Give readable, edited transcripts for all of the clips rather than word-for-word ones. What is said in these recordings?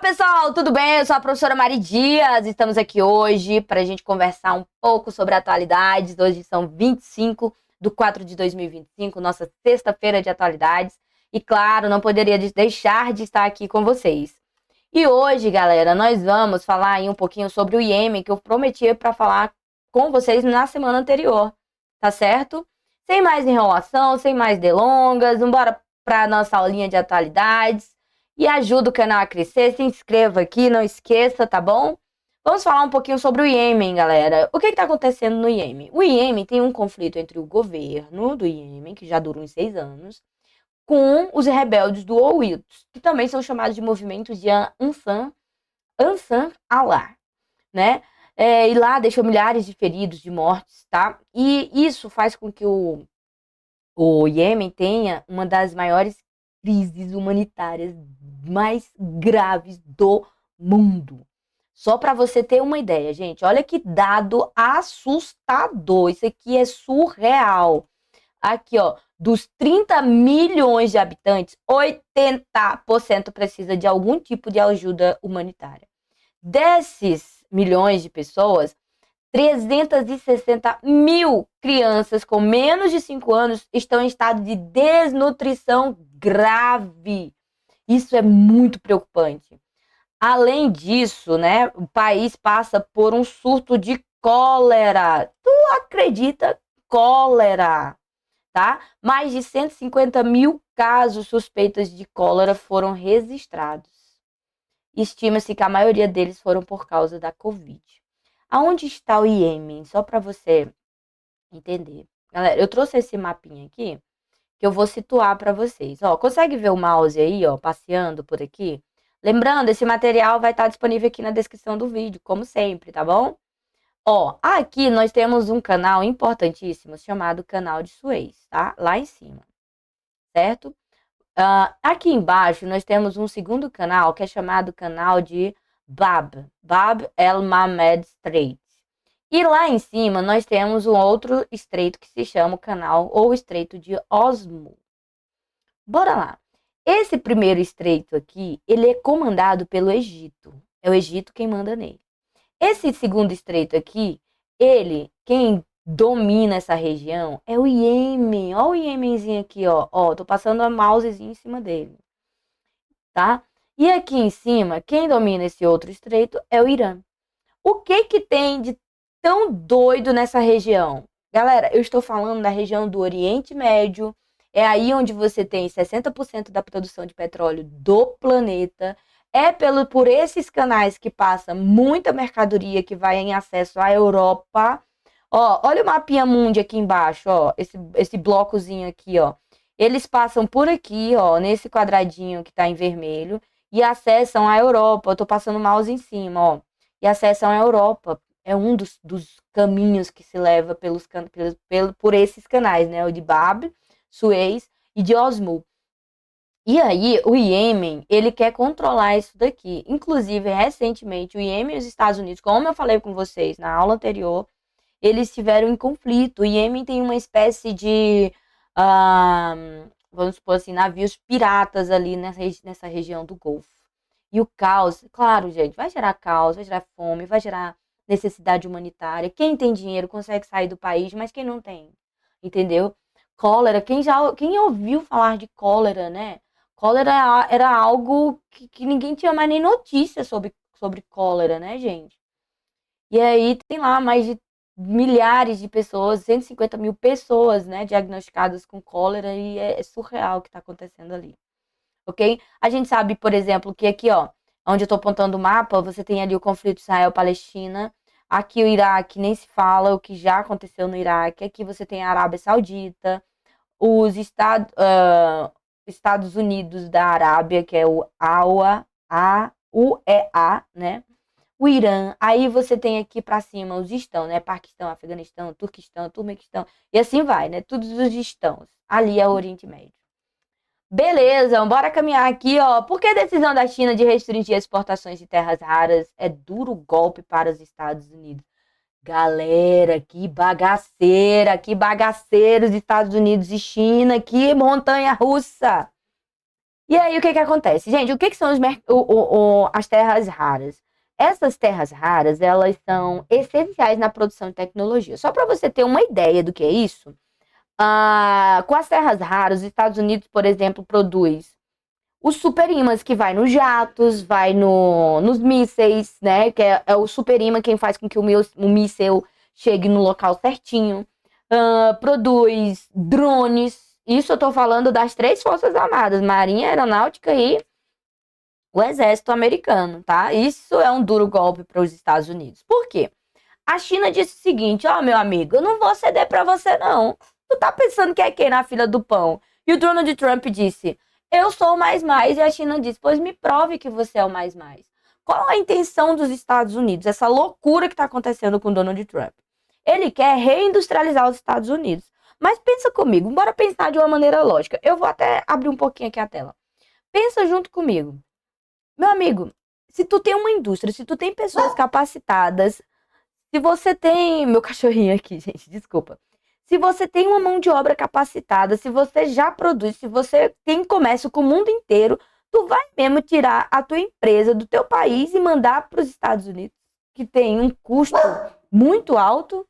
Pessoal, tudo bem? Eu sou a professora Mari Dias. Estamos aqui hoje para a gente conversar um pouco sobre atualidades. Hoje são 25/4/2025, nossa sexta-feira de atualidades. E claro, não poderia deixar de estar aqui com vocês. E hoje, galera, nós vamos falar aí um pouquinho sobre o Iêmen, que eu prometi para falar com vocês na semana anterior, tá certo? Sem mais enrolação, sem mais delongas, vamos embora para nossa aulinha de atualidades. E ajuda o canal a crescer, se inscreva aqui, não esqueça, tá bom? Vamos falar um pouquinho sobre o Iêmen, galera. O que está acontecendo no Iêmen? O Iêmen tem um conflito entre o governo do Iêmen, que já dura uns 6 anos, com os rebeldes do Houthis, que também são chamados de movimentos de Ansar Allah, né? E lá deixou milhares de feridos, de mortes, tá? E isso faz com que o Iêmen tenha uma das maiores crises humanitárias mais graves do mundo. Só para você ter uma ideia, gente, olha que dado assustador. Isso aqui é surreal. Aqui, ó, dos 30 milhões de habitantes, 80% precisa de algum tipo de ajuda humanitária. Desses milhões de pessoas, 360 mil crianças com menos de 5 anos estão em estado de desnutrição grave. Isso é muito preocupante. Além disso, né, o país passa por um surto de cólera. Tu acredita? Cólera, tá? Mais de 150 mil casos suspeitos de cólera foram registrados. Estima-se que a maioria deles foram por causa da Covid. Aonde está o Iêmen? Só para você entender. Galera, eu trouxe esse mapinha aqui, que eu vou situar para vocês. Ó, consegue ver o mouse aí, ó, passeando por aqui? Lembrando, esse material vai estar disponível aqui na descrição do vídeo, como sempre, tá bom? Ó, aqui nós temos um canal importantíssimo chamado Canal de Suez, tá? Lá em cima, certo? Aqui embaixo nós temos um segundo canal que é chamado canal de Bab el Mandeb Strait. E lá em cima nós temos um outro estreito que se chama o canal ou estreito de Osmo. Bora lá. Esse primeiro estreito aqui, ele é comandado pelo Egito. É o Egito quem manda nele. Esse segundo estreito aqui, quem domina essa região é o Iêmen. Ó o Iêmenzinho aqui, ó. Ó, tô passando a mousezinho em cima dele, tá? E aqui em cima, quem domina esse outro estreito é o Irã. O que que tem de tão doido nessa região? Galera, eu estou falando da região do Oriente Médio. É aí onde você tem 60% da produção de petróleo do planeta. É por esses canais que passa muita mercadoria que vai em acesso à Europa. Ó, olha o mapinha mundi aqui embaixo, ó, esse blocozinho aqui, ó. Eles passam por aqui, ó, nesse quadradinho que tá em vermelho e acessam a Europa. Eu tô passando o mouse em cima, ó. E acessam a Europa. É um dos caminhos que se leva por esses canais, né? O de Bab, Suez e de Osmo. E aí, o Iêmen, ele quer controlar isso daqui. Inclusive, recentemente, o Iêmen e os Estados Unidos, como eu falei com vocês na aula anterior, eles estiveram em conflito. O Iêmen tem uma espécie de, ah, vamos supor assim, navios piratas ali nessa região do Golfo. E o caos, claro, gente, vai gerar caos, vai gerar fome, vai gerar necessidade humanitária. Quem tem dinheiro consegue sair do país, mas quem não tem, entendeu? Cólera, quem ouviu falar de cólera, né? Cólera era algo que ninguém tinha mais nem notícia sobre cólera, né, gente? E aí tem lá mais de milhares de pessoas, 150 mil pessoas, né, diagnosticadas com cólera e é surreal o que está acontecendo ali, ok? A gente sabe, por exemplo, que aqui, ó, onde eu estou apontando o mapa, você tem ali o conflito Israel-Palestina, aqui o Iraque nem se fala, o que já aconteceu no Iraque, aqui você tem a Arábia Saudita, os Estados Unidos da Arábia, que é o UEA, né? O Irã, aí você tem aqui para cima os estão, né? Paquistão, Afeganistão, Turmequistão, e assim vai, né? Todos os estãos. Ali é o Oriente Médio. Beleza, bora caminhar aqui, ó. Por que a decisão da China de restringir as exportações de terras raras é duro golpe para os Estados Unidos? Galera, que bagaceiros Estados Unidos e China, que montanha russa. E aí, o que que acontece? Gente, o que que são as terras raras? Essas terras raras, elas são essenciais na produção de tecnologia. Só para você ter uma ideia do que é isso, com as terras raras, os Estados Unidos, por exemplo, produz os superímãs que vai nos jatos, vai nos mísseis, né? Que é o superímã quem faz com que o míssel chegue no local certinho. Produz drones. Isso eu tô falando das três forças armadas, Marinha, Aeronáutica e o Exército Americano, tá? Isso é um duro golpe para os Estados Unidos. Por quê? A China disse o seguinte: ó, meu amigo, eu não vou ceder para você, não. Tu tá pensando que é quem na fila do pão? E o Donald Trump disse: eu sou o mais, e a China disse: pois me prove que você é o mais. Qual a intenção dos Estados Unidos? Essa loucura que tá acontecendo com o Donald Trump. Ele quer reindustrializar os Estados Unidos. Mas pensa comigo, bora pensar de uma maneira lógica. Eu vou até abrir um pouquinho aqui a tela. Pensa junto comigo. Meu amigo, se tu tem uma indústria, se tu tem pessoas capacitadas, se você tem. Meu cachorrinho aqui, gente, desculpa. Se você tem uma mão de obra capacitada, se você já produz, se você tem comércio com o mundo inteiro, tu vai mesmo tirar a tua empresa do teu país e mandar para os Estados Unidos, que tem um custo muito alto.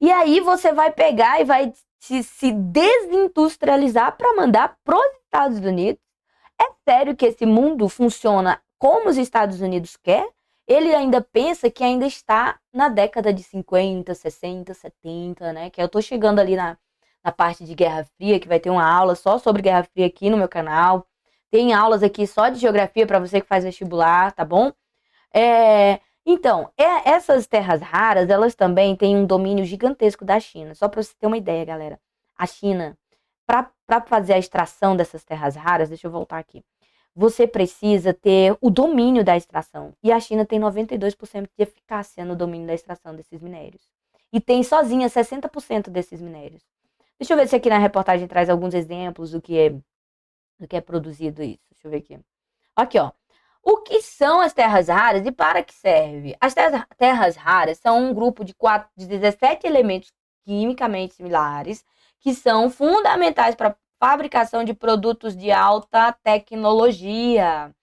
E aí você vai pegar e vai se desindustrializar para mandar para os Estados Unidos. É sério que esse mundo funciona como os Estados Unidos quer? Ele ainda pensa que ainda está na década de 50, 60, 70, né? Que eu tô chegando ali na parte de Guerra Fria, que vai ter uma aula só sobre Guerra Fria aqui no meu canal. Tem aulas aqui só de geografia para você que faz vestibular, tá bom? Então, essas terras raras, elas também têm um domínio gigantesco da China. Só para você ter uma ideia, galera. A China, para fazer a extração dessas terras raras, deixa eu voltar aqui. Você precisa ter o domínio da extração. E a China tem 92% de eficácia no domínio da extração desses minérios. E tem sozinha 60% desses minérios. Deixa eu ver se aqui na reportagem traz alguns exemplos do que é produzido isso. Deixa eu ver aqui. Aqui, ó. O que são as terras raras e para que serve? As terras raras são um grupo de 17 elementos quimicamente similares que são fundamentais para a fabricação de produtos de alta tecnologia.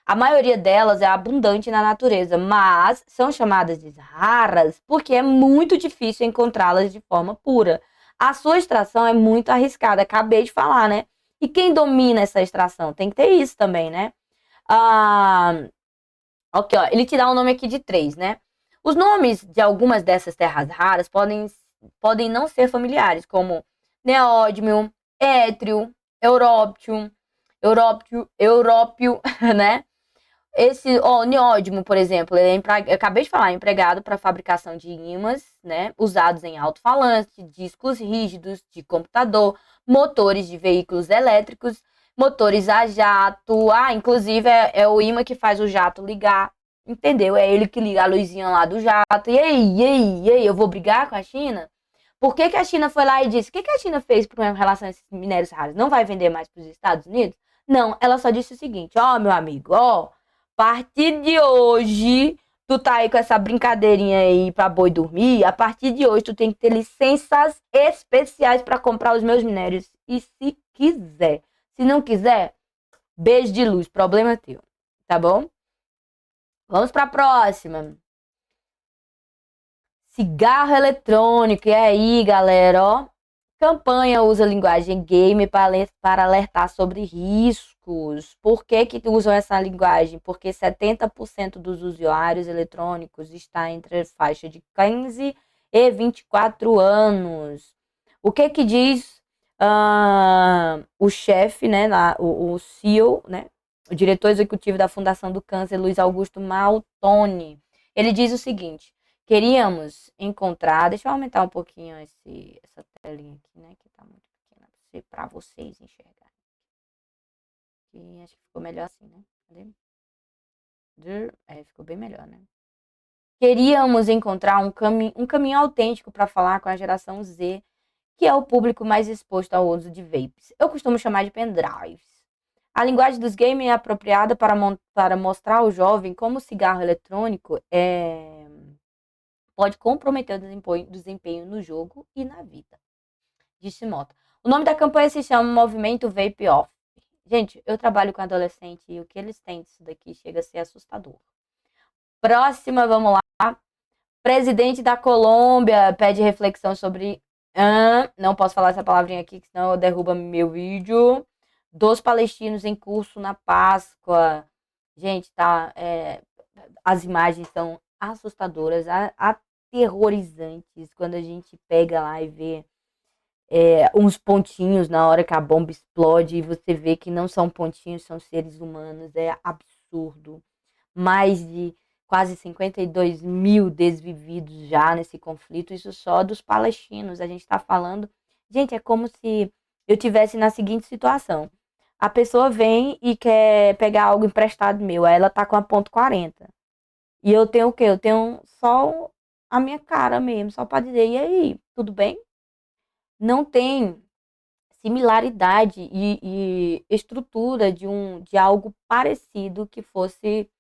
A maioria delas é abundante na natureza, mas são chamadas de raras porque é muito difícil encontrá-las de forma pura. A sua extração é muito arriscada, acabei de falar, né? E quem domina essa extração? Tem que ter isso também, né? Ok, ó, ele te dá um nome aqui de 3, né? Os nomes de algumas dessas terras raras podem não ser familiares, como neódmio, étrio, európio, né? O neódimo, por exemplo, eu acabei de falar, é empregado para fabricação de ímãs, né? Usados em alto-falante, discos rígidos de computador, motores de veículos elétricos, motores a jato. Inclusive é o ímã que faz o jato ligar, entendeu? É ele que liga a luzinha lá do jato. E aí, eu vou brigar com a China? Por que que a China foi lá e disse? O que que a China fez com relação a esses minérios raros? Não vai vender mais para os Estados Unidos? Não, ela só disse o seguinte: ó, meu amigo, ó, a partir de hoje, tu tá aí com essa brincadeirinha aí pra boi dormir. A partir de hoje, tu tem que ter licenças especiais para comprar os meus minérios. E se quiser. Se não quiser, beijo de luz, problema teu. Tá bom? Vamos pra próxima. Cigarro eletrônico. E aí, galera, ó. Campanha usa linguagem game para alertar sobre riscos. Por que que usam essa linguagem? Porque 70% dos usuários eletrônicos está entre a faixa de 15 e 24 anos. O que que diz o chefe, né, o CEO, né, o diretor executivo da Fundação do Câncer, Luiz Augusto Maltoni? Ele diz o seguinte: queríamos encontrar. Deixa eu aumentar um pouquinho essa telinha aqui, né? Que tá muito pequena para vocês enxergarem. E acho que ficou melhor assim, né? Cadê? Ficou bem melhor, né? Queríamos encontrar um caminho autêntico para falar com a geração Z, que é o público mais exposto ao uso de vapes. Eu costumo chamar de pendrives. A linguagem dos games é apropriada para mostrar ao jovem como o cigarro eletrônico pode comprometer o desempenho no jogo e na vida, disse Mota. O nome da campanha se chama Movimento Vape Off. Gente, eu trabalho com adolescente e o que eles têm disso daqui chega a ser assustador. Próxima, vamos lá. Presidente da Colômbia pede reflexão sobre. Não posso falar essa palavrinha aqui, senão derruba meu vídeo. Dos palestinos em curso na Páscoa. Gente, tá. As imagens são assustadoras, aterrorizantes. Quando a gente pega lá e vê uns pontinhos na hora que a bomba explode e você vê que não são pontinhos, são seres humanos. É absurdo. Mais de quase 52 mil desvividos já nesse conflito, isso só dos palestinos. A gente está falando. Gente, é como se eu tivesse na seguinte situação: a pessoa vem e quer pegar algo emprestado meu, aí ela tá com a ponto 40. E eu tenho o quê? Eu tenho só a minha cara mesmo, só para dizer, e aí, tudo bem? Não tem similaridade e estrutura de algo parecido que fosse.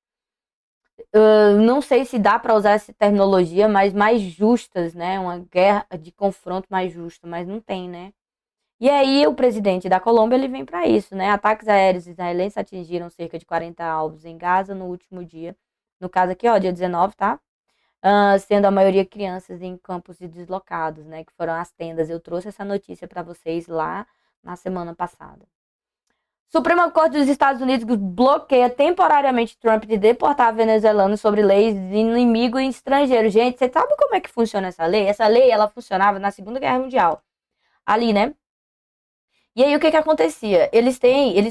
Não sei se dá para usar essa terminologia, mas mais justas, né? Uma guerra de confronto mais justa, mas não tem, né? E aí o presidente da Colômbia ele vem para isso, né? Ataques aéreos israelenses atingiram cerca de 40 alvos em Gaza no último dia. No caso aqui, ó, dia 19, tá? Sendo a maioria crianças em campos de deslocados, né? Que foram as tendas. Eu trouxe essa notícia para vocês lá na semana passada. Suprema Corte dos Estados Unidos bloqueia temporariamente Trump de deportar venezuelanos sobre leis de inimigo e estrangeiro. Gente, você sabe como é que funciona essa lei? Essa lei, ela funcionava na Segunda Guerra Mundial. Ali, né? E aí, o que que acontecia? Eles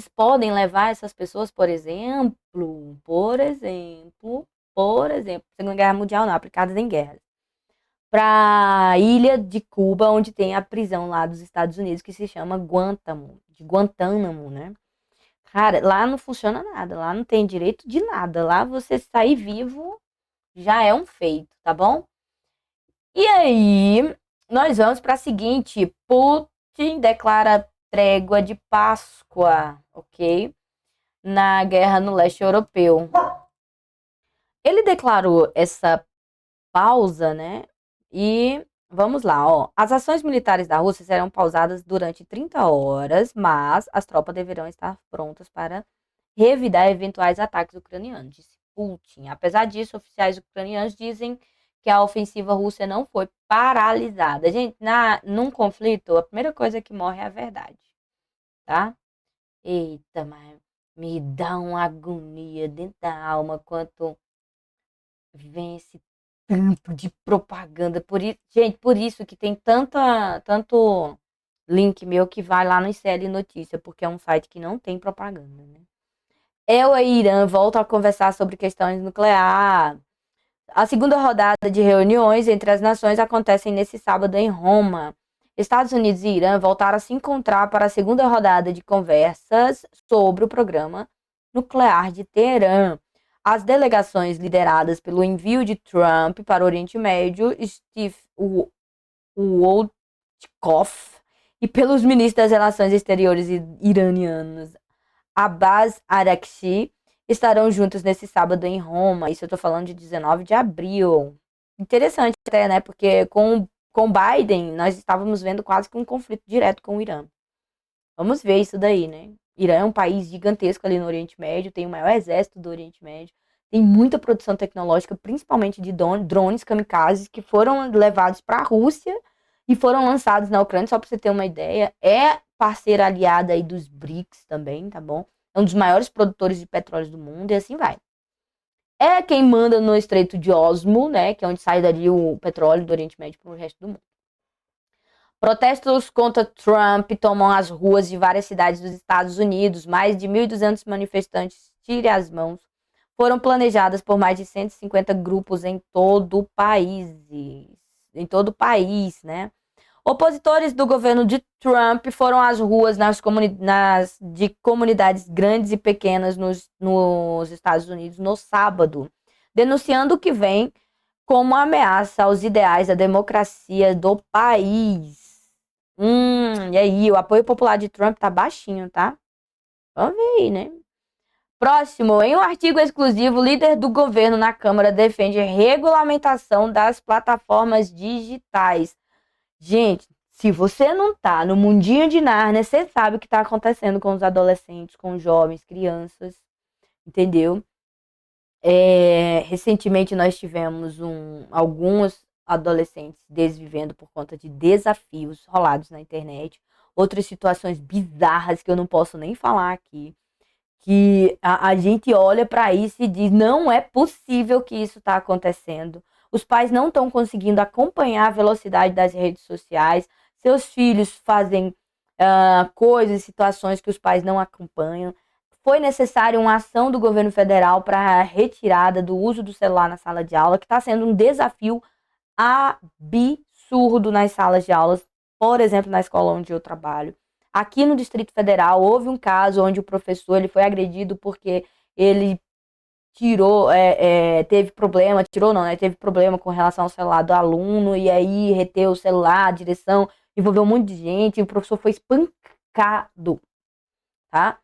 podem levar essas pessoas, por exemplo, Segunda Guerra Mundial não, aplicadas em guerras, para a ilha de Cuba, onde tem a prisão lá dos Estados Unidos, que se chama Guantánamo, né? Cara, lá não funciona nada, lá não tem direito de nada. Lá você sair vivo já é um feito, tá bom? E aí, nós vamos para a seguinte: Putin declara trégua de Páscoa, ok? Na guerra no leste europeu. Ele declarou essa pausa, né? E vamos lá, ó. As ações militares da Rússia serão pausadas durante 30 horas, mas as tropas deverão estar prontas para revidar eventuais ataques ucranianos, disse Putin. Apesar disso, oficiais ucranianos dizem que a ofensiva russa não foi paralisada. Gente, num conflito, a primeira coisa que morre é a verdade, tá? Eita, mas me dá uma agonia dentro da alma quanto vem esse tanto de propaganda. Gente, por isso que tem tanto link meu que vai lá no ICL Notícia, porque é um site que não tem propaganda, né? Eu e Irã voltam a conversar sobre questões nucleares. A segunda rodada de reuniões entre as nações acontece nesse sábado em Roma. Estados Unidos e Irã voltaram a se encontrar para a segunda rodada de conversas sobre o programa nuclear de Teherã. As delegações lideradas pelo envio de Trump para o Oriente Médio, Steve Wojtkov, e pelos ministros das Relações Exteriores iranianos, Abbas Araghchi, estarão juntos nesse sábado em Roma. Isso eu tô falando de 19 de abril. Interessante até, né? Porque com Biden, nós estávamos vendo quase que um conflito direto com o Irã. Vamos ver isso daí, né? Irã é um país gigantesco ali no Oriente Médio, tem o maior exército do Oriente Médio, tem muita produção tecnológica, principalmente de drones kamikazes, que foram levados para a Rússia e foram lançados na Ucrânia, só para você ter uma ideia. É parceira aliada aí dos BRICS também, tá bom? É um dos maiores produtores de petróleo do mundo e assim vai. É quem manda no Estreito de Osmo, né? Que é onde sai dali o petróleo do Oriente Médio para o resto do mundo. Protestos contra Trump tomam as ruas de várias cidades dos Estados Unidos. Mais de 1.200 manifestantes, tire as mãos, foram planejadas por mais de 150 grupos em todo o país. Em todo o país, né? Opositores do governo de Trump foram às ruas de comunidades grandes e pequenas nos Estados Unidos no sábado, denunciando o que vem como ameaça aos ideais da democracia do país. E aí, o apoio popular de Trump tá baixinho, tá? Vamos ver aí, né? Próximo, em um artigo exclusivo, o líder do governo na Câmara defende regulamentação das plataformas digitais. Gente, Se você não tá no mundinho de Nárnia, você sabe o que tá acontecendo com os adolescentes, com os jovens, crianças, entendeu? Recentemente nós tivemos alguns adolescentes desvivendo por conta de desafios rolados na internet, outras situações bizarras que eu não posso nem falar aqui, que a gente olha para isso e diz, não é possível que isso está acontecendo. Os pais não estão conseguindo acompanhar a velocidade das redes sociais, seus filhos fazem coisas, situações que os pais não acompanham. Foi necessária uma ação do governo federal para a retirada do uso do celular na sala de aula, que está sendo um desafio absurdo nas salas de aulas, por exemplo, na escola onde eu trabalho. Aqui no Distrito Federal houve um caso onde o professor ele foi agredido porque ele tirou, teve problema, tirou não, né? Teve problema com relação ao celular do aluno e aí reteu o celular, a direção, envolveu um monte de gente e o professor foi espancado, tá?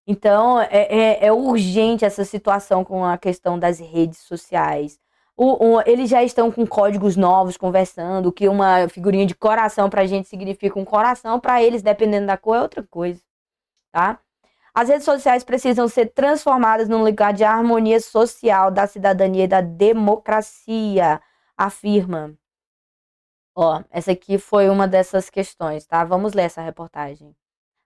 Então, é urgente essa situação com a questão das redes sociais. Eles já estão com códigos novos conversando, que uma figurinha de coração pra gente significa um coração, pra eles, dependendo da cor, é outra coisa, tá? As redes sociais precisam ser transformadas num lugar de harmonia social, da cidadania e da democracia, afirma. Ó, essa aqui foi uma dessas questões, tá? Vamos ler essa reportagem.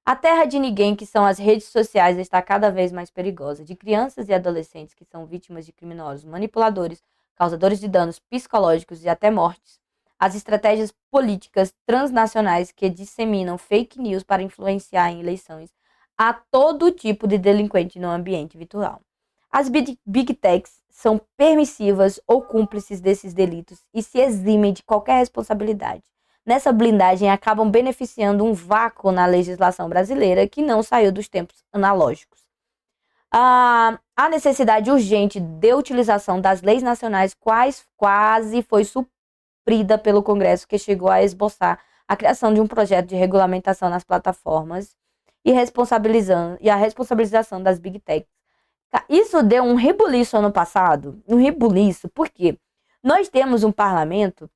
A terra de ninguém, que são as redes sociais, está cada vez mais perigosa. De crianças e adolescentes que são vítimas de criminosos, manipuladores, causadores de danos psicológicos e até mortes. As estratégias políticas transnacionais que disseminam fake news para influenciar em eleições. Há todo tipo de delinquente no ambiente virtual. As big techs são permissivas ou cúmplices desses delitos e se eximem de qualquer responsabilidade. Nessa blindagem acabam beneficiando um vácuo na legislação brasileira que não saiu dos tempos analógicos. A necessidade urgente de utilização das leis nacionais quase foi suprida pelo Congresso, que chegou a esboçar a criação de um projeto de regulamentação nas plataformas e a responsabilização das Big Techs. Isso deu um rebuliço ano passado, um rebuliço, porque nós temos um parlamento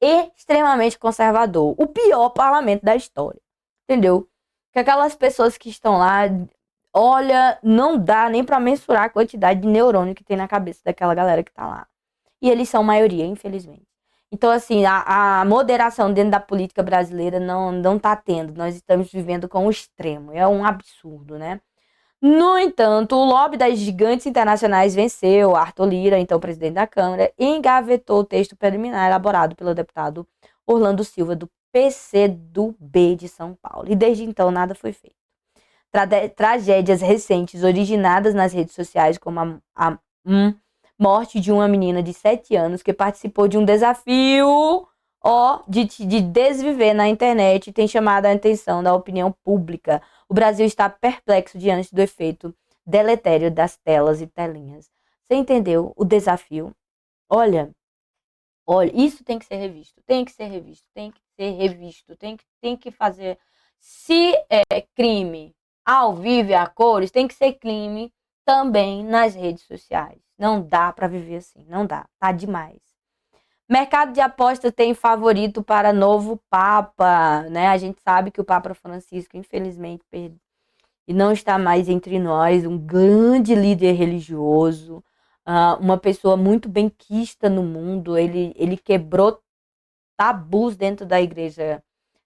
extremamente conservador. O pior parlamento da história. Entendeu? Que aquelas pessoas que estão lá, olha, não dá nem para mensurar a quantidade de neurônio que tem na cabeça daquela galera que tá lá. E eles são maioria, infelizmente. Então, assim, a moderação dentro da política brasileira não tá tendo. Nós estamos vivendo com o extremo. É um absurdo, né? No entanto, o lobby das gigantes internacionais venceu. Arthur Lira, então presidente da Câmara, engavetou o texto preliminar elaborado pelo deputado Orlando Silva, do PCdoB de São Paulo. E desde então nada foi feito. Tragédias recentes originadas nas redes sociais, como a morte de uma menina de 7 anos que participou de um desafio de desviver na internet, tem chamado a atenção da opinião pública. O Brasil está perplexo diante do efeito deletério das telas e telinhas. Você entendeu o desafio? Olha, isso tem que ser revisto, tem que ser revisto, tem que ser revisto, tem que fazer. Se é crime ao vivo e a cores, tem que ser crime também nas redes sociais. Não dá para viver assim, não dá, tá demais. Mercado de apostas tem favorito para novo Papa, né? A gente sabe que o Papa Francisco, infelizmente, e não está mais entre nós, um grande líder religioso, uma pessoa muito benquista no mundo. Ele quebrou tabus dentro da Igreja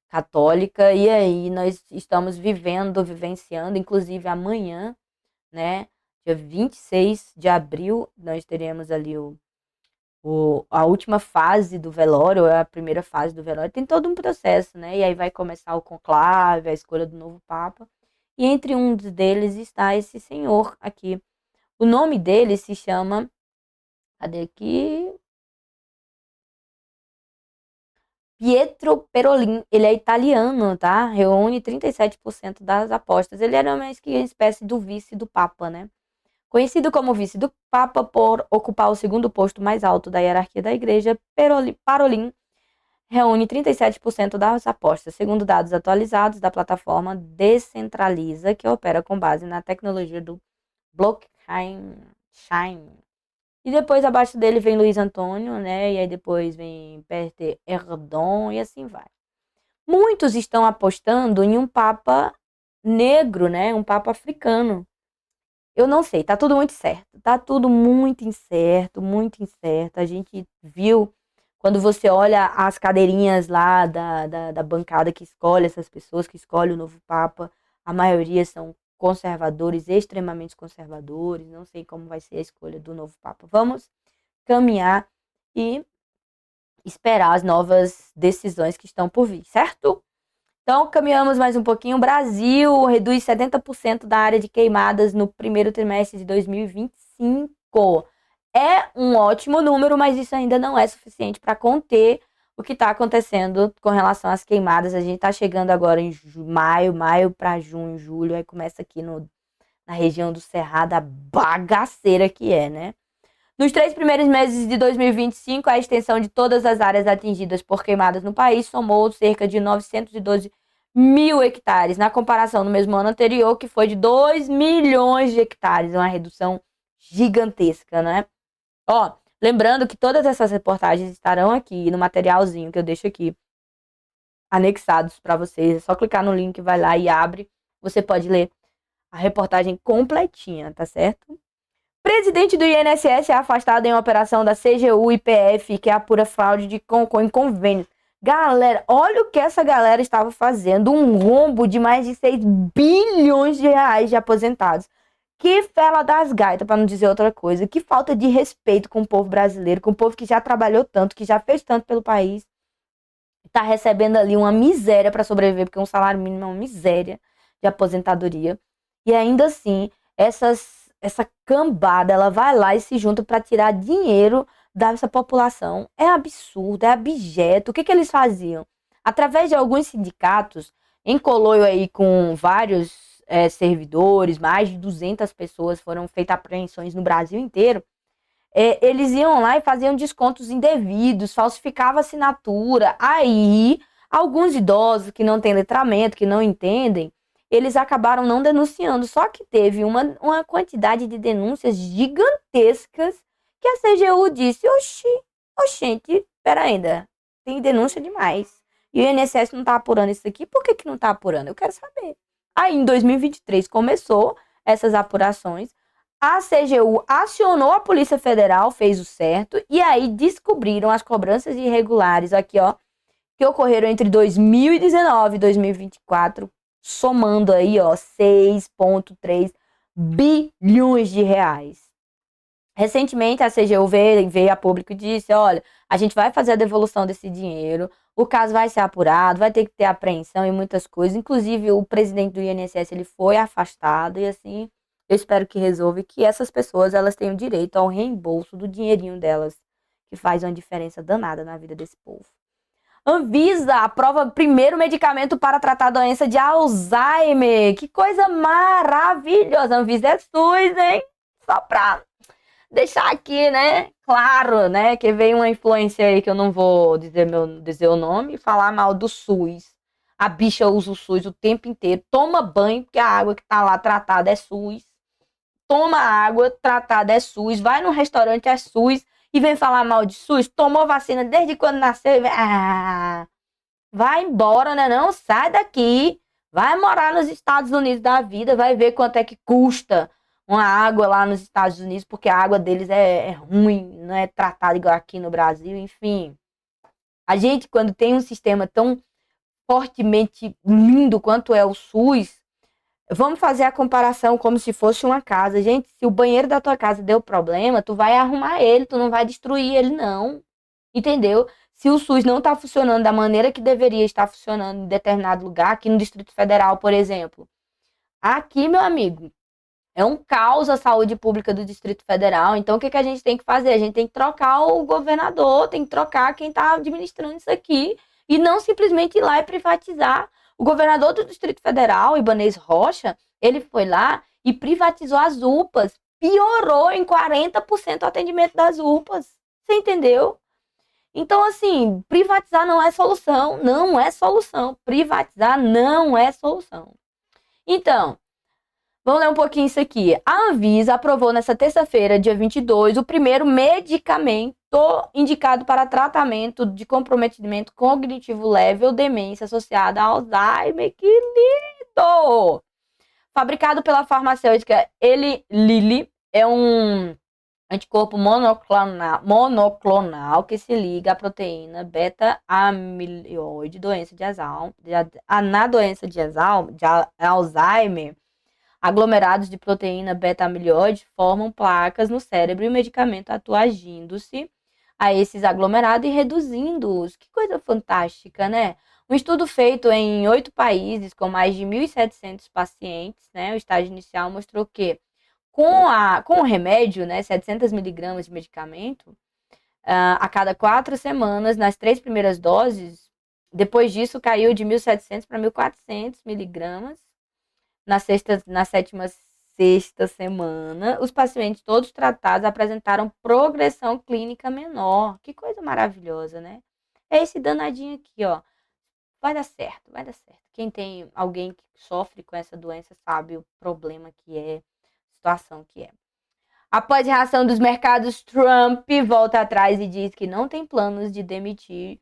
Católica e aí nós estamos vivenciando, inclusive amanhã, né? Dia 26 de abril, nós teremos ali a última fase do velório, a primeira fase do velório, tem todo um processo, né? E aí vai começar o conclave, a escolha do novo Papa. E entre um deles está esse senhor aqui. O nome dele se chama. Cadê aqui? Pietro Parolin. Ele é italiano, tá? Reúne 37% das apostas. Ele era uma espécie do vice do Papa, né? Conhecido como vice do Papa por ocupar o segundo posto mais alto da hierarquia da igreja, Parolin reúne 37% das apostas, segundo dados atualizados da plataforma Descentraliza, que opera com base na tecnologia do blockchain. E depois abaixo dele vem Luiz Antônio, né? E aí depois vem Peter Erdogan e assim vai. Muitos estão apostando em um papa negro, né? Um papa africano. Eu não sei, tá tudo muito certo. Tá tudo muito incerto, muito incerto. A gente viu, quando você olha as cadeirinhas lá da bancada que escolhe essas pessoas, que escolhe o novo papa, a maioria são conservadores, extremamente conservadores. Não sei como vai ser a escolha do novo papa. Vamos caminhar e esperar as novas decisões que estão por vir, certo? Então, caminhamos mais um pouquinho. O Brasil reduz 70% da área de queimadas no primeiro trimestre de 2025. É um ótimo número, mas isso ainda não é suficiente para conter o que está acontecendo com relação às queimadas. A gente está chegando agora em maio para junho, julho, aí começa aqui na região do Cerrado, a bagaceira que é, né? Nos 3 primeiros meses de 2025, a extensão de todas as áreas atingidas por queimadas no país somou cerca de 912 mil hectares, na comparação no mesmo ano anterior, que foi de 2 milhões de hectares, uma redução gigantesca, né? Ó, lembrando que todas essas reportagens estarão aqui no materialzinho que eu deixo aqui, anexados para vocês. É só clicar no link, vai lá e abre. Você pode ler a reportagem completinha, tá certo? Presidente do INSS é afastado em operação da CGU e PF, que apura fraude em convênios. Galera, olha o que essa galera estava fazendo. Um rombo de mais de 6 bilhões de reais de aposentados. Que fela das gaitas, para não dizer outra coisa. Que falta de respeito com o povo brasileiro, com o povo que já trabalhou tanto, que já fez tanto pelo país. Está recebendo ali uma miséria para sobreviver, porque um salário mínimo é uma miséria de aposentadoria. E ainda assim, essa cambada, ela vai lá e se junta para tirar dinheiro dessa população. É absurdo, é abjeto. O que eles faziam? Através de alguns sindicatos, em coloio aí com vários servidores, mais de 200 pessoas, foram feitas apreensões no Brasil inteiro. Eles iam lá e faziam descontos indevidos, falsificavam assinatura. Aí, alguns idosos que não têm letramento, que não entendem, eles acabaram não denunciando. Só que teve uma quantidade de denúncias gigantescas que a CGU disse: oxente, pera ainda, tem denúncia demais. E o INSS não está apurando isso aqui, por que não está apurando? Eu quero saber. Aí, em 2023, começou essas apurações. A CGU acionou a Polícia Federal, fez o certo, e aí descobriram as cobranças irregulares aqui, ó, que ocorreram entre 2019 e 2024, somando aí, ó, 6,3 bilhões de reais. Recentemente, a CGU veio a público e disse: olha, a gente vai fazer a devolução desse dinheiro, o caso vai ser apurado, vai ter que ter apreensão e muitas coisas. Inclusive, o presidente do INSS ele foi afastado e assim, eu espero que resolva e que essas pessoas elas tenham direito ao reembolso do dinheirinho delas, que faz uma diferença danada na vida desse povo. Anvisa aprova primeiro medicamento para tratar a doença de Alzheimer. Que coisa maravilhosa. Anvisa é SUS, hein? Só pra deixar aqui, né? Claro, né? Que veio uma influência aí que eu não vou dizer o nome e falar mal do SUS. A bicha usa o SUS o tempo inteiro. Toma banho, porque a água que tá lá tratada é SUS. Toma água tratada é SUS. Vai no restaurante é SUS e vem falar mal de SUS. Tomou vacina desde quando nasceu. Vai embora, né? Não, sai daqui. Vai morar nos Estados Unidos da vida. Vai ver quanto é que custa uma água lá nos Estados Unidos, porque a água deles é ruim, não é tratada igual aqui no Brasil, enfim. A gente, quando tem um sistema tão fortemente lindo quanto é o SUS, vamos fazer a comparação como se fosse uma casa. Gente, se o banheiro da tua casa deu problema, tu vai arrumar ele, tu não vai destruir ele, não. Entendeu? Se o SUS não está funcionando da maneira que deveria estar funcionando em determinado lugar, aqui no Distrito Federal, por exemplo. Aqui, meu amigo, é um caos a saúde pública do Distrito Federal. Então, o que a gente tem que fazer? A gente tem que trocar o governador, tem que trocar quem está administrando isso aqui e não simplesmente ir lá e privatizar. O governador do Distrito Federal, Ibanez Rocha, ele foi lá e privatizou as UPAs. Piorou em 40% o atendimento das UPAs. Você entendeu? Então, assim, privatizar não é solução. Não é solução. Privatizar não é solução. Então, Vamos ler um pouquinho isso aqui. A Anvisa aprovou nesta terça-feira, dia 22, o primeiro medicamento indicado para tratamento de comprometimento cognitivo leve ou demência associada a Alzheimer. Que lindo! Fabricado pela farmacêutica Eli Lilly, é um anticorpo monoclonal que se liga à proteína beta-amiloide na doença de Alzheimer. Aglomerados de proteína beta-amiloide formam placas no cérebro e o medicamento atua agindo-se a esses aglomerados e reduzindo-os. Que coisa fantástica, né? Um estudo feito em 8 países com mais de 1.700 pacientes, né? O estágio inicial mostrou que com o remédio, né, 700 miligramas de medicamento, a cada 4 semanas, nas 3 primeiras doses, depois disso caiu de 1.700 para 1.400 miligramas na sétima sexta semana. Os pacientes todos tratados apresentaram progressão clínica menor. Que coisa maravilhosa, né? É esse danadinho aqui, ó. Vai dar certo, vai dar certo. Quem tem alguém que sofre com essa doença sabe o problema que é, a situação que é. Após a reação dos mercados, Trump volta atrás e diz que não tem planos de demitir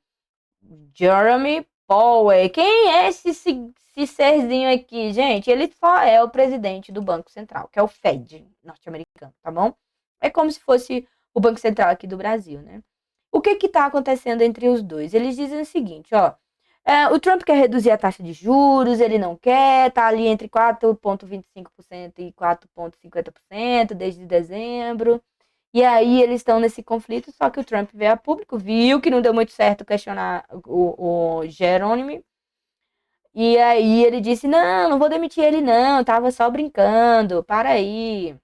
Jeremy Powell. Quem é esse serzinho aqui, gente? Ele só é o presidente do Banco Central, que é o Fed norte-americano, tá bom? É como se fosse o Banco Central aqui do Brasil, né? O que que tá acontecendo entre os dois? Eles dizem o seguinte, ó. O Trump quer reduzir a taxa de juros, ele não quer, tá ali entre 4,25% e 4,50% desde dezembro. E aí eles estão nesse conflito, só que o Trump veio a público, viu que não deu muito certo questionar o Jerome. E aí ele disse, não vou demitir ele não, tava só brincando, para aí.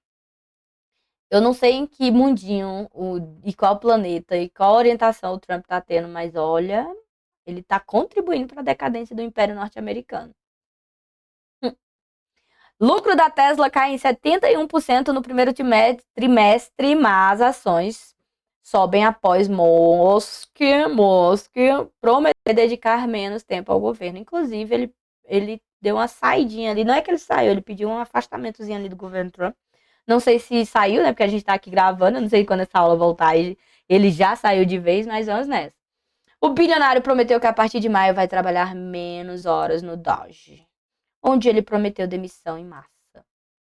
Eu não sei em que mundinho e qual planeta e qual orientação o Trump tá tendo, mas olha, ele tá contribuindo para a decadência do Império Norte-Americano. Lucro da Tesla cai em 71% no primeiro trimestre, mas ações sobem após Musk prometer dedicar menos tempo ao governo. Inclusive, ele deu uma saidinha ali. Não é que ele saiu, ele pediu um afastamentozinho ali do governo Trump. Não sei se saiu, né? Porque a gente tá aqui gravando. Eu não sei quando essa aula voltar. Ele já saiu de vez, mas vamos nessa. O bilionário prometeu que a partir de maio vai trabalhar menos horas no Doge, onde ele prometeu demissão em massa.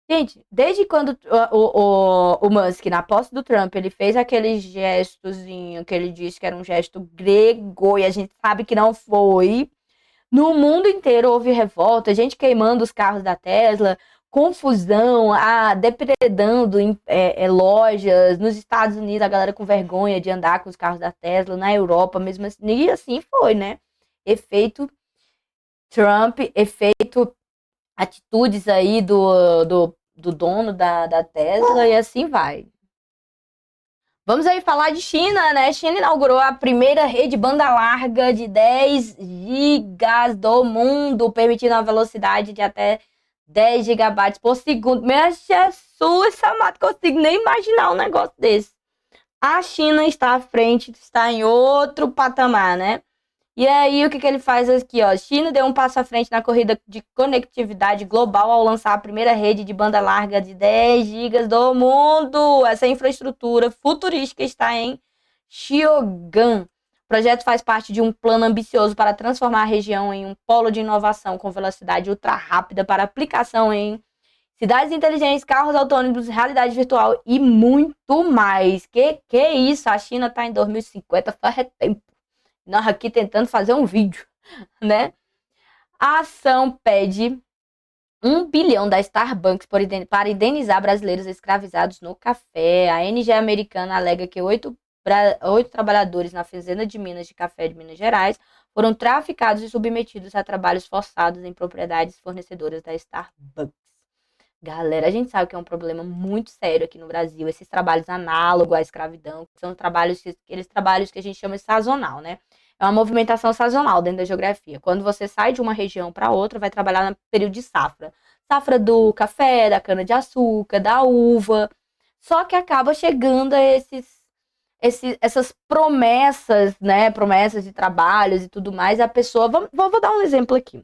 Gente, desde quando o Musk, na posse do Trump, ele fez aquele gestozinho que ele disse que era um gesto grego e a gente sabe que não foi. No mundo inteiro houve revolta, gente queimando os carros da Tesla, confusão, depredando lojas. Nos Estados Unidos, a galera com vergonha de andar com os carros da Tesla. Na Europa, mesmo assim. E assim foi, né? Efeito Trump, efeito atitudes aí do dono da Tesla e assim vai. Vamos aí falar de China, né? China inaugurou a primeira rede banda larga de 10 gigas do mundo, permitindo a velocidade de até 10 gigabytes por segundo. Meu Jesus, amado, consigo nem imaginar um negócio desse. A China está à frente, está em outro patamar, né? E aí, o que ele faz aqui, ó? China deu um passo à frente na corrida de conectividade global ao lançar a primeira rede de banda larga de 10 gigas do mundo. Essa infraestrutura futurística está em Xiaogan. O projeto faz parte de um plano ambicioso para transformar a região em um polo de inovação com velocidade ultra rápida para aplicação em cidades inteligentes, carros autônomos, realidade virtual e muito mais. Que é isso? A China está em 2050, faz tempo. Nós aqui tentando fazer um vídeo, né? A ação pede 1 bilhão da Starbucks para indenizar brasileiros escravizados no café. A NG americana alega que 8 trabalhadores na fazenda de minas de café de Minas Gerais foram traficados e submetidos a trabalhos forçados em propriedades fornecedoras da Starbucks. Galera, a gente sabe que é um problema muito sério aqui no Brasil, esses trabalhos análogos à escravidão, que são aqueles trabalhos que a gente chama de sazonal, né? É uma movimentação sazonal dentro da geografia. Quando você sai de uma região para outra, vai trabalhar no período de safra. Safra do café, da cana-de-açúcar, da uva. Só que acaba chegando a essas promessas, né? Promessas de trabalhos e tudo mais. A pessoa. Vou dar um exemplo aqui.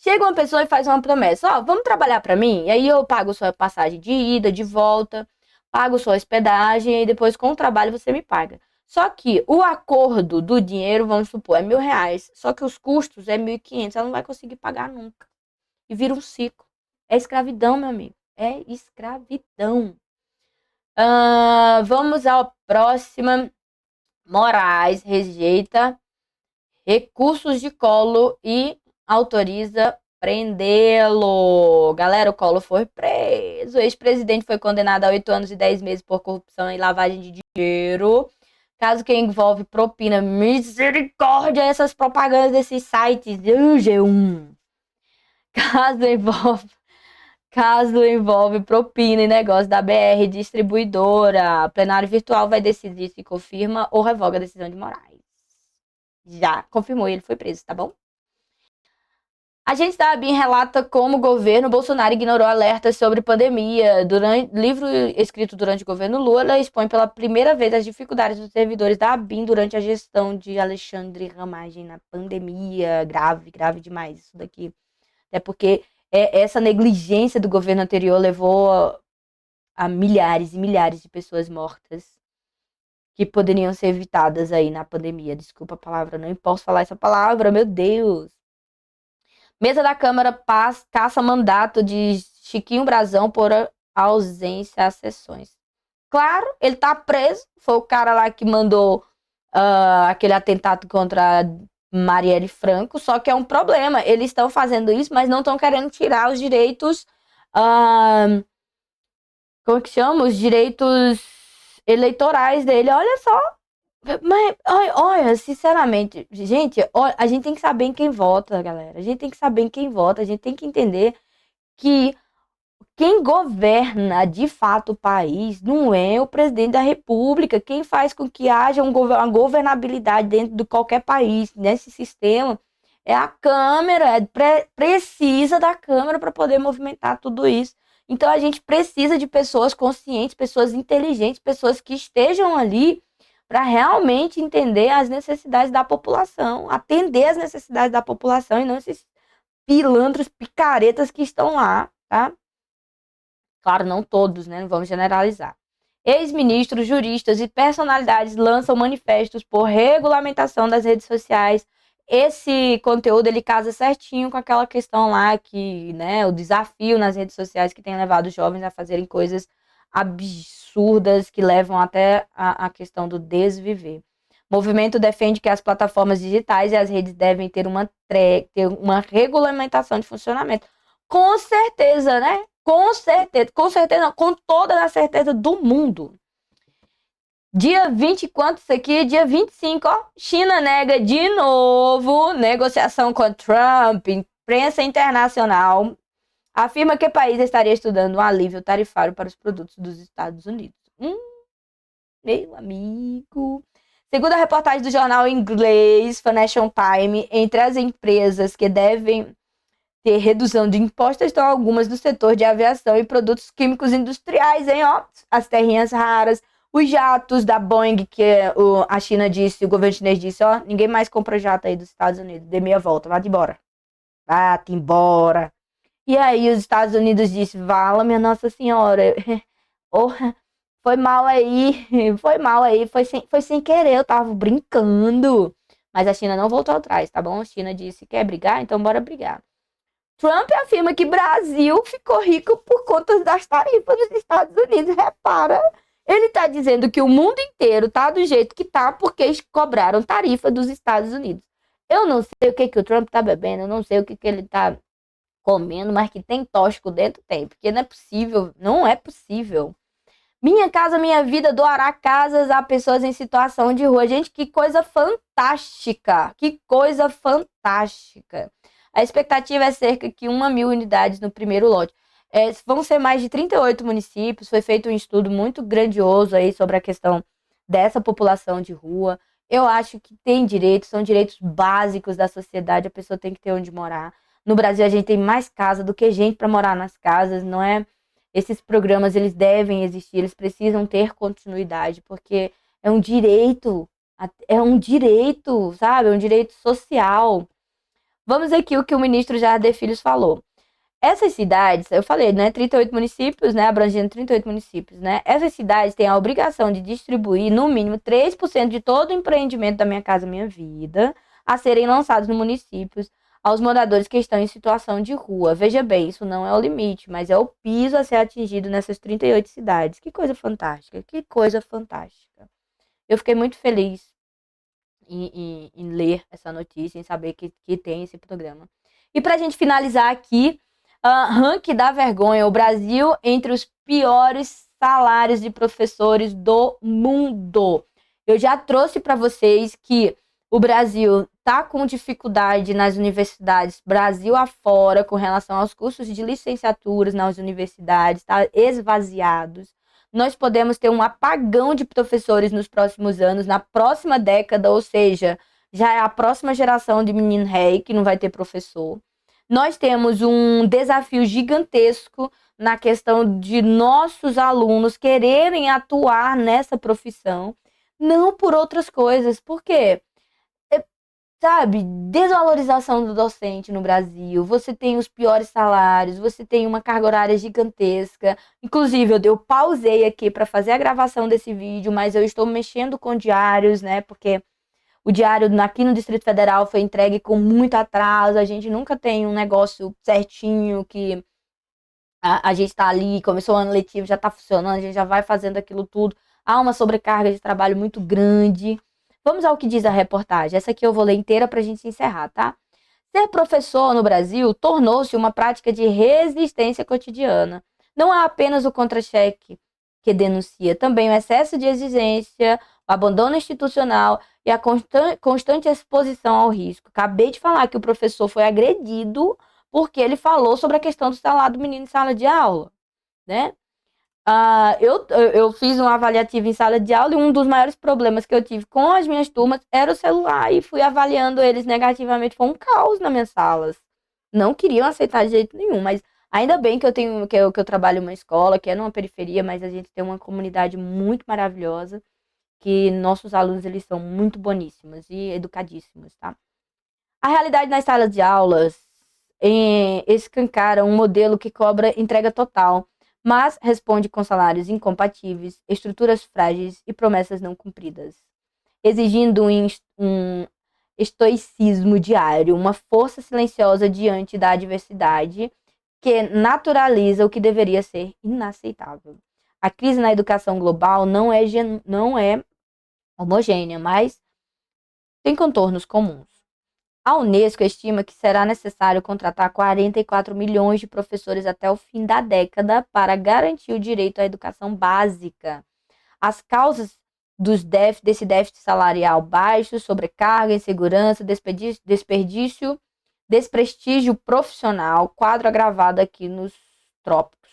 Chega uma pessoa e faz uma promessa, ó, vamos trabalhar pra mim? E aí eu pago sua passagem de ida, de volta, pago sua hospedagem e depois com o trabalho você me paga. Só que o acordo do dinheiro, vamos supor, é R$ 1.000, só que os custos é 1.500, ela não vai conseguir pagar nunca. E vira um ciclo. É escravidão, meu amigo. É escravidão. Vamos à próxima. Moraes rejeita recursos de Collor e autoriza prendê-lo. Galera, o Collor foi preso. O ex-presidente foi condenado a 8 anos e 10 meses por corrupção e lavagem de dinheiro. Caso que envolve propina. Misericórdia, essas propagandas desses sites. G1. Caso envolve propina e negócio da BR Distribuidora. Plenário virtual vai decidir se confirma ou revoga a decisão de Moraes. Já confirmou, ele foi preso, tá bom? Agente da ABIN relata como o governo Bolsonaro ignorou alertas sobre pandemia. Livro escrito durante o governo Lula expõe pela primeira vez as dificuldades dos servidores da ABIN durante a gestão de Alexandre Ramagem na pandemia. Grave, grave demais isso daqui. Até porque essa negligência do governo anterior levou a milhares e milhares de pessoas mortas que poderiam ser evitadas aí na pandemia. Desculpa a palavra, não posso falar essa palavra, meu Deus. Mesa da Câmara caça mandato de Chiquinho Brazão por ausência às sessões. Claro, ele tá preso. Foi o cara lá que mandou aquele atentado contra Marielle Franco. Só que é um problema. Eles estão fazendo isso, mas não estão querendo tirar os direitos... como que chama? Os direitos eleitorais dele. Olha só. Mas, olha, sinceramente, gente, olha, a gente tem que saber em quem vota, galera. A gente tem que saber em quem vota. A gente tem que entender que quem governa de fato o país não é o presidente da República. Quem faz com que haja uma governabilidade dentro de qualquer país, nesse sistema, é a Câmara. Precisa da Câmara para poder movimentar tudo isso. Então a gente precisa de pessoas conscientes, pessoas inteligentes, pessoas que estejam ali para realmente entender as necessidades da população, atender as necessidades da população e não esses pilantras, picaretas que estão lá, tá? Claro, não todos, né? Não vamos generalizar. Ex-ministros, juristas e personalidades lançam manifestos por regulamentação das redes sociais. Esse conteúdo, ele casa certinho com aquela questão lá que, né, o desafio nas redes sociais que tem levado os jovens a fazerem coisas absurdas que levam até a questão do desviver. O movimento defende que as plataformas digitais e as redes devem ter uma regulamentação de funcionamento. Com certeza, né? Com certeza, com toda a certeza do mundo. Dia 20, quanto isso aqui? Dia 25, ó. China nega de novo negociação com Trump. Imprensa internacional afirma que o país estaria estudando um alívio tarifário para os produtos dos Estados Unidos. Meu amigo. Segundo a reportagem do jornal inglês Financial Times, entre as empresas que devem ter redução de impostos estão algumas do setor de aviação e produtos químicos industriais, hein? Ó, as terrinhas raras, os jatos da Boeing, que a China disse, o governo chinês disse, ó, ninguém mais compra jato aí dos Estados Unidos, dê meia volta, vá-te embora. Vá-te embora. E aí os Estados Unidos disse, vala, minha Nossa Senhora, oh, foi mal aí, foi sem querer, eu tava brincando. Mas a China não voltou atrás, tá bom? A China disse, quer brigar? Então bora brigar. Trump afirma que Brasil ficou rico por conta das tarifas dos Estados Unidos. Repara, ele está dizendo que o mundo inteiro está do jeito que está porque eles cobraram tarifa dos Estados Unidos. Eu não sei o que o Trump está bebendo, eu não sei o que ele está comendo, mas que tem tóxico dentro, tem. Porque não é possível, não é possível. Minha Casa Minha Vida doará casas a pessoas em situação de rua. Gente, que coisa fantástica! Que coisa fantástica! A expectativa é cerca de 1.000 unidades no primeiro lote. Vão ser mais de 38 municípios. Foi feito um estudo muito grandioso aí sobre a questão dessa população de rua. Eu acho que tem direitos, são direitos básicos da sociedade. A pessoa tem que ter onde morar. No Brasil, a gente tem mais casa do que gente para morar nas casas, não é? Esses programas, eles devem existir, eles precisam ter continuidade, porque é um direito, sabe? É um direito social. Vamos aqui o que o ministro Jardim Filhos falou. Essas cidades, eu falei, né, 38 municípios, né, abrangendo 38 municípios, né? Essas cidades têm a obrigação de distribuir, no mínimo, 3% de todo o empreendimento da Minha Casa Minha Vida a serem lançados no município aos moradores que estão em situação de rua. Veja bem, isso não é o limite, mas é o piso a ser atingido nessas 38 cidades. Que coisa fantástica, que coisa fantástica. Eu fiquei muito feliz em ler essa notícia, em saber que tem esse programa. E para a gente finalizar aqui, ranking da vergonha, o Brasil entre os piores salários de professores do mundo. Eu já trouxe para vocês que o Brasil está com dificuldade nas universidades, Brasil afora, com relação aos cursos de licenciaturas nas universidades, está esvaziados. Nós podemos ter um apagão de professores nos próximos anos, na próxima década, ou seja, já é a próxima geração de menino rei que não vai ter professor. Nós temos um desafio gigantesco na questão de nossos alunos quererem atuar nessa profissão, não por outras coisas. Por quê? Sabe, desvalorização do docente no Brasil, você tem os piores salários, você tem uma carga horária gigantesca. Inclusive, eu pausei aqui para fazer a gravação desse vídeo, mas eu estou mexendo com diários, né? Porque o diário aqui no Distrito Federal foi entregue com muito atraso, a gente nunca tem um negócio certinho que a gente está ali, começou o ano letivo, já está funcionando, a gente já vai fazendo aquilo tudo. Há uma sobrecarga de trabalho muito grande. Vamos ao que diz a reportagem. Essa aqui eu vou ler inteira para a gente encerrar, tá? Ser professor no Brasil tornou-se uma prática de resistência cotidiana. Não há apenas o contra-cheque que denuncia, também o excesso de exigência, o abandono institucional e a constante exposição ao risco. Acabei de falar que o professor foi agredido porque ele falou sobre a questão do salário do menino em sala de aula, né? Eu fiz um avaliativo em sala de aula e um dos maiores problemas que eu tive com as minhas turmas era o celular e fui avaliando eles negativamente. Foi um caos nas minhas salas. Não queriam aceitar de jeito nenhum, mas ainda bem que eu trabalho em uma escola que é numa periferia, mas a gente tem uma comunidade muito maravilhosa, que nossos alunos eles são muito boníssimos e educadíssimos, tá? A realidade nas salas de aulas escancara um modelo que cobra entrega total, mas responde com salários incompatíveis, estruturas frágeis e promessas não cumpridas, exigindo um estoicismo diário, uma força silenciosa diante da adversidade que naturaliza o que deveria ser inaceitável. A crise na educação global não é homogênea, mas tem contornos comuns. A Unesco estima que será necessário contratar 44 milhões de professores até o fim da década para garantir o direito à educação básica. As causas desse déficit salarial baixo, sobrecarga, insegurança, desperdício, desprestígio profissional, quadro agravado aqui nos trópicos.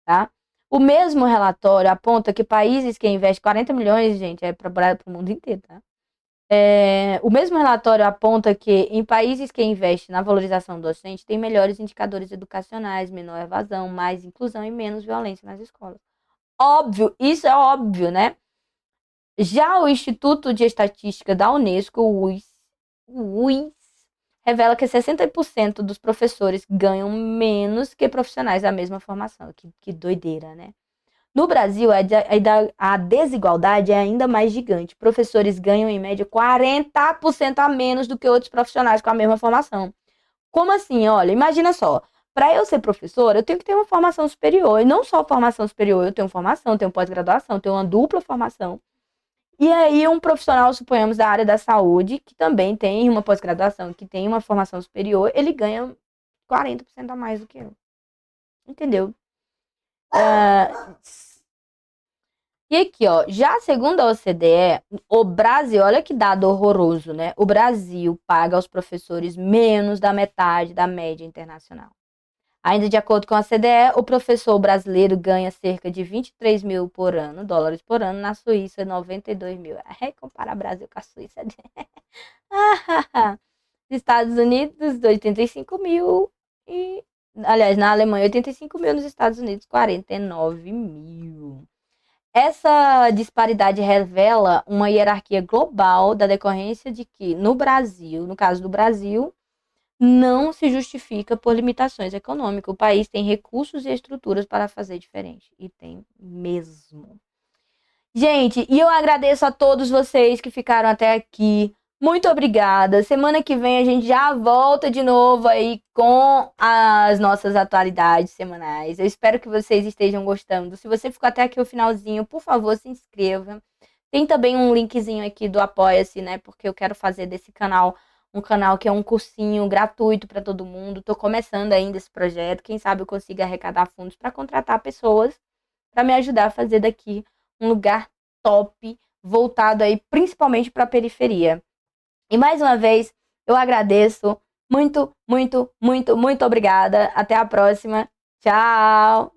Tá? O mesmo relatório aponta que países que investem 40 milhões, gente, é para o mundo inteiro, tá? O mesmo relatório aponta que em países que investem na valorização docente tem melhores indicadores educacionais, menor evasão, mais inclusão e menos violência nas escolas. Óbvio, isso é óbvio, né? Já o Instituto de Estatística da Unesco, o UIS, revela que 60% dos professores ganham menos que profissionais da mesma formação. Que doideira, né? No Brasil, a desigualdade é ainda mais gigante. Professores ganham, em média, 40% a menos do que outros profissionais com a mesma formação. Como assim? Olha, imagina só. Para eu ser professora, eu tenho que ter uma formação superior. E não só formação superior, eu tenho formação, tenho pós-graduação, tenho uma dupla formação. E aí, um profissional, suponhamos, da área da saúde, que também tem uma pós-graduação, que tem uma formação superior, ele ganha 40% a mais do que eu. Entendeu? E aqui, ó, já segundo a OCDE, o Brasil, olha que dado horroroso, né? O Brasil paga aos professores menos da metade da média internacional. Ainda de acordo com a OCDE, o professor brasileiro ganha cerca de 23 mil por ano, dólares por ano, na Suíça 92 mil. Comparar Brasil com a Suíça. Estados Unidos, 85 mil. Aliás, na Alemanha, 85 mil, nos Estados Unidos, 49 mil. Essa disparidade revela uma hierarquia global da decorrência de que, no Brasil, no caso do Brasil, não se justifica por limitações econômicas. O país tem recursos e estruturas para fazer diferente. E tem mesmo. Gente, e eu agradeço a todos vocês que ficaram até aqui. Muito obrigada. Semana que vem a gente já volta de novo aí com as nossas atualidades semanais. Eu espero que vocês estejam gostando. Se você ficou até aqui o finalzinho, por favor, se inscreva. Tem também um linkzinho aqui do Apoia-se, né? Porque eu quero fazer desse canal um canal que é um cursinho gratuito para todo mundo. Tô começando ainda esse projeto. Quem sabe eu consiga arrecadar fundos para contratar pessoas para me ajudar a fazer daqui um lugar top, voltado aí principalmente para a periferia. E mais uma vez, eu agradeço. Muito, muito, muito, muito obrigada. Até a próxima. Tchau!